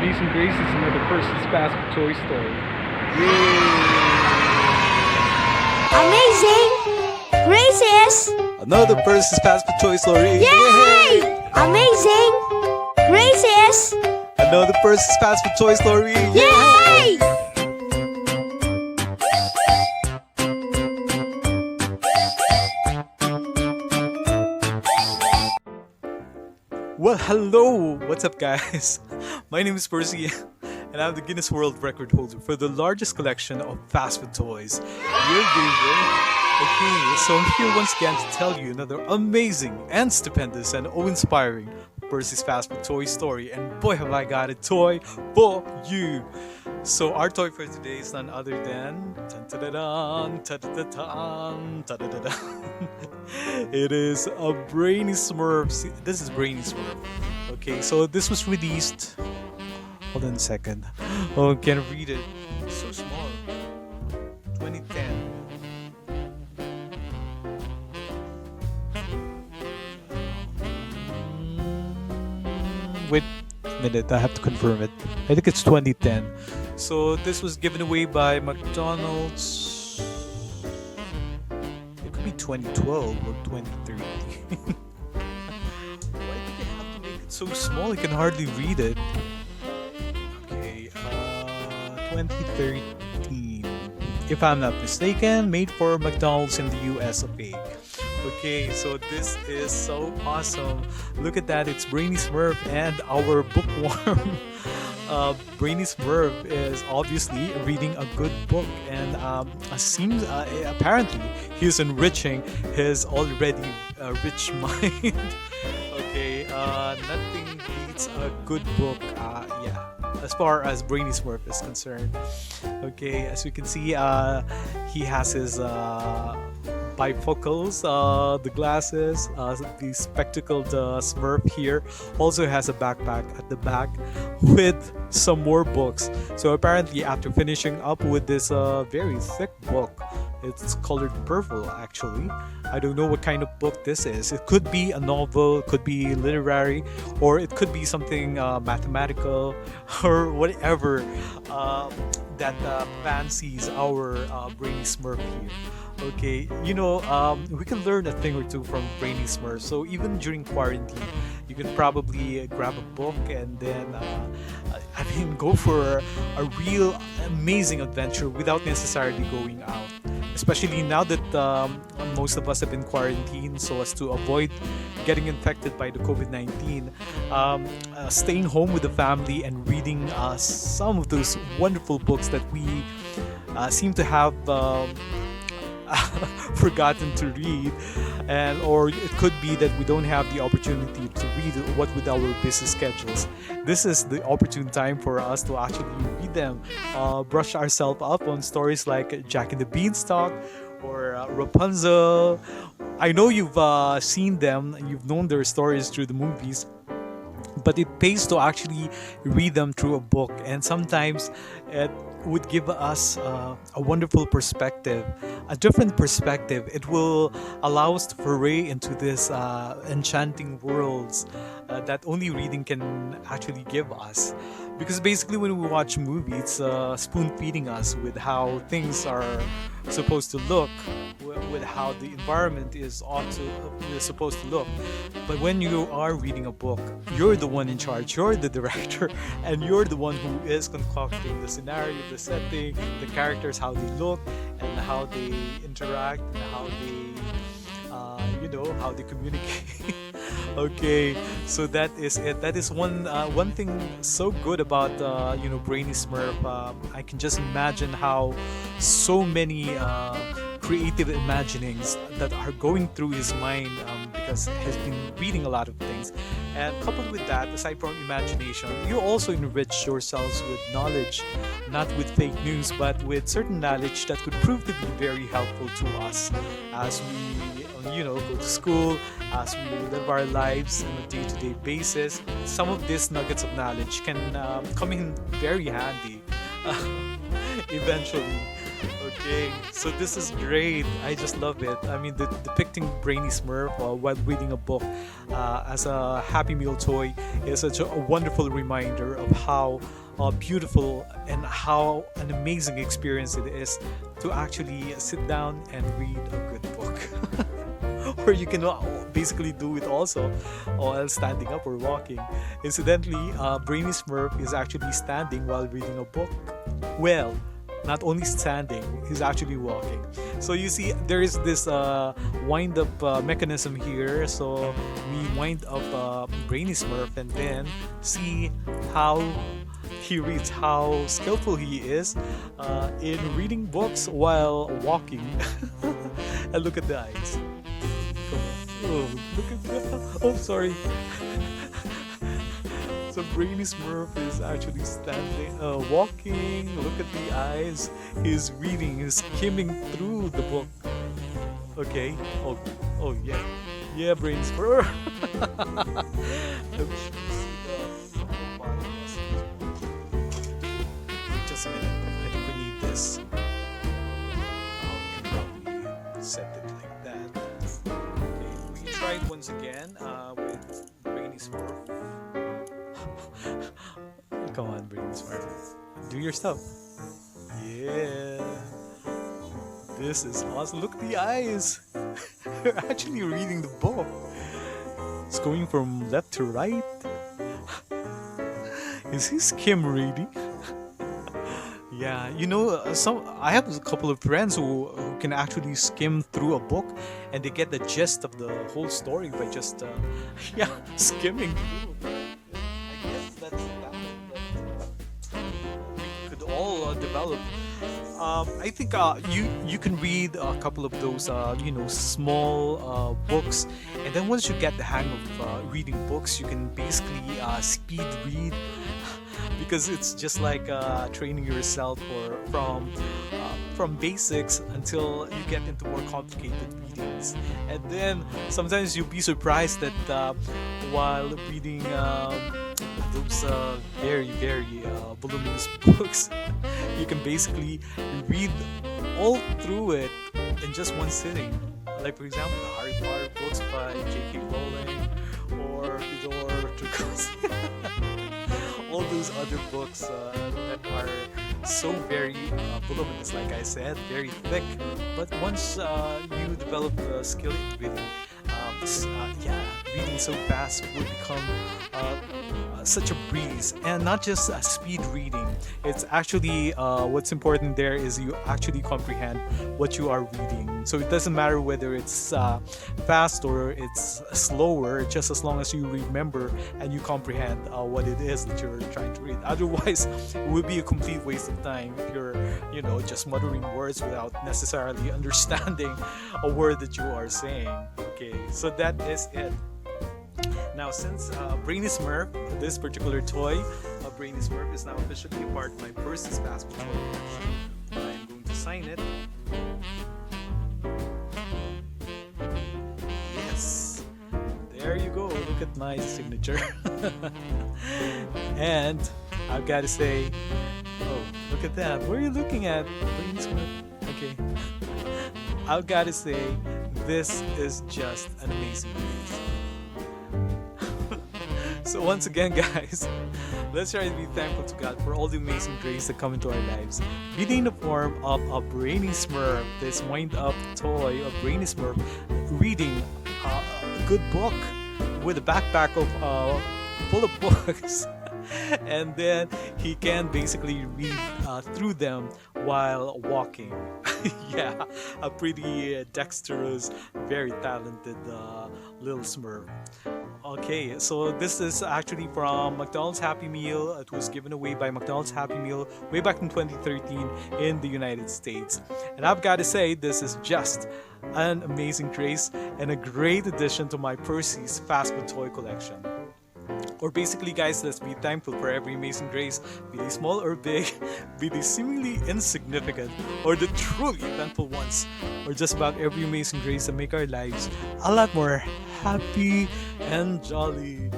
Amazing Grace is another Percy's Fast Toy Story. Amazing Graces! Another Percy's Fast Toy Story. Yay! Amazing Graces! Another Percy's Fast Toy Story. Yay! Well, hello! What's up, guys? My name is Percy, and I'm the Guinness World Record holder for the largest collection of fast food toys. Your favorite. Okay, so I'm here once again to tell you another amazing and stupendous and awe-inspiring Percy's Fast Food Toy Story, and boy have I got a toy for you! So our toy for today is none other than it is a Brainy Smurf. This is Brainy Smurf. Okay, so this was released. Hold on a second. Oh, can't read it. It's so small. 2010. Wait a minute, I have to confirm it. I think it's 2010. So this was given away by McDonald's. It could be 2012 or 2013. Why did they have to make it so small? I can hardly read it. Okay, 2013. If I'm not mistaken, made for McDonald's in the US of A. Okay, so this is so awesome. Look at that, it's Brainy Smurf and our bookworm. Brainy Smurf is obviously reading a good book, and apparently he's enriching his already rich mind. Okay, nothing beats a good book. Yeah, as far as Brainy Smurf is concerned. Okay, as you can see, he has his bifocals, the glasses, the spectacled Smurf here also has a backpack at the back with some more books. So apparently after finishing up with this very thick book, it's colored purple actually. I don't know what kind of book this is. It could be a novel, it could be literary, or it could be something mathematical or whatever that fancies our Brainy Smurf here. Okay, we can learn a thing or two from Brainy Smurf. So even during quarantine, you can probably grab a book and then, go for a real amazing adventure without necessarily going out. Especially now that most of us have been quarantined, so as to avoid getting infected by the COVID-19, staying home with the family and reading some of those wonderful books that we seem to have forgotten to read, or it could be that we don't have the opportunity to read what with our busy schedules. This is the opportune time for us to actually read them, brush ourselves up on stories like Jack and the Beanstalk or Rapunzel. I know you've seen them, you've known their stories through the movies, but it pays to actually read them through a book, and sometimes it would give us a wonderful perspective, a different perspective. It will allow us to foray into this enchanting worlds that only reading can actually give us. Because basically when we watch movies, it's spoon feeding us with how things are supposed to look, with how the environment is supposed to look. But when you are reading a book, you're the one in charge, you're the director, and you're the one who is concocting the scenario, the setting, the characters, how they look, and how they interact, and how they how they communicate. Okay, so that is it. That is one thing so good about Brainy Smurf. I can just imagine how so many creative imaginings that are going through his mind, because he's been reading a lot of things. And coupled with that, aside from imagination, you also enrich yourselves with knowledge, not with fake news, but with certain knowledge that could prove to be very helpful to us as we go to school, as we live our lives on a day-to-day basis. Some of these nuggets of knowledge can come in very handy eventually. Okay, so this is great. I just love it. I mean, depicting Brainy Smurf while reading a book as a Happy Meal toy is such a wonderful reminder of how beautiful and how an amazing experience it is to actually sit down and read a good book. Or you can basically do it also while standing up or walking. Incidentally, Brainy Smurf is actually standing while reading a book. Well, not only standing, he's actually walking. So you see, there is this wind up mechanism here. So we wind up Brainy Smurf and then see how he reads, how skillful he is in reading books while walking. And look at the eyes. Come on. Oh, look at that. Oh, sorry. So Brainy Smurf is actually standing, walking. Look at the eyes. He's reading. He's skimming through the book. Okay. Oh yeah. Yeah, Brainy Smurf. Wait just a minute. I think we need this. We can probably set it like that. Okay. We try it once again with Brainy Smurf. Come on, Brainy Smurf. Do your stuff. Yeah. This is awesome. Look at the eyes. They're actually reading the book. It's going from left to right. Is he skim reading? Yeah, you know, I have a couple of friends who can actually skim through a book and they get the gist of the whole story by just skimming through. I guess that's a talent that we could all develop. I think you can read a couple of those small books, and then once you get the hang of reading books, you can basically speed read because it's just like training yourself from basics until you get into more complicated readings. And then sometimes you'll be surprised that while reading those very voluminous books, you can basically read all through it in just one sitting. Like for example, the Harry Potter books by J.K. Rowling or all those other books that are so very voluminous, like I said, very thick. But once you develop the skill in reading, reading so fast will become such a breeze. And not just speed reading, it's actually what's important there is you actually comprehend what you are reading. So it doesn't matter whether it's fast or it's slower, just as long as you remember and you comprehend what it is that you're trying to read. Otherwise, it would be a complete waste of time if you're just muttering words without necessarily understanding a word that you are saying. Okay, so that is it. Now, since Brainy Smurf, this particular toy, Brainy Smurf, is now officially a part of my Percy's passport collection, I'm going to sign it. Yes, there you go. Look at my signature. And I've got to say, oh, look at that. What are you looking at, Brainy Smurf? Okay. I've got to say, this is just an amazing piece. So once again, guys, let's try to be thankful to God for all the amazing grace that come into our lives. Be they in the form of a Brainy Smurf, this wind-up toy of Brainy Smurf, reading a good book with a backpack of full of books. And then he can basically read through them while walking. Yeah, a pretty dexterous, very talented little Smurf. Okay, so this is actually from McDonald's Happy Meal. It was given away by McDonald's Happy Meal way back in 2013 in the United States. And I've got to say, this is just an amazing grace and a great addition to my Percy's fast food toy collection. Or basically, guys, let's be thankful for every amazing grace, be they small or big, be they seemingly insignificant, or the truly eventful ones, or just about every amazing grace that make our lives a lot more happy and jolly.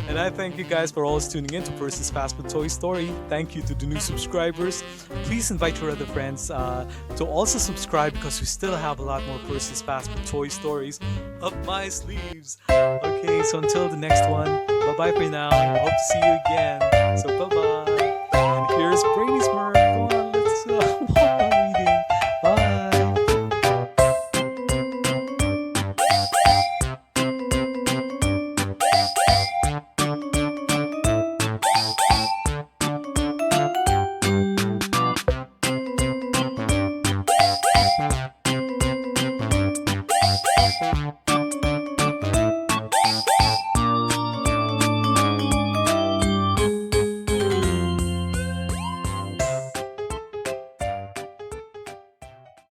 And I thank you guys for always tuning in to Percy's Fast Food Toy Story. Thank you to the new subscribers. Please invite your other friends to also subscribe because we still have a lot more Percy's Fast Food Toy Stories up my sleeves. Okay, so until the next one, bye-bye for now. I hope to see you again. So bye-bye. And here's Brainy Smurf.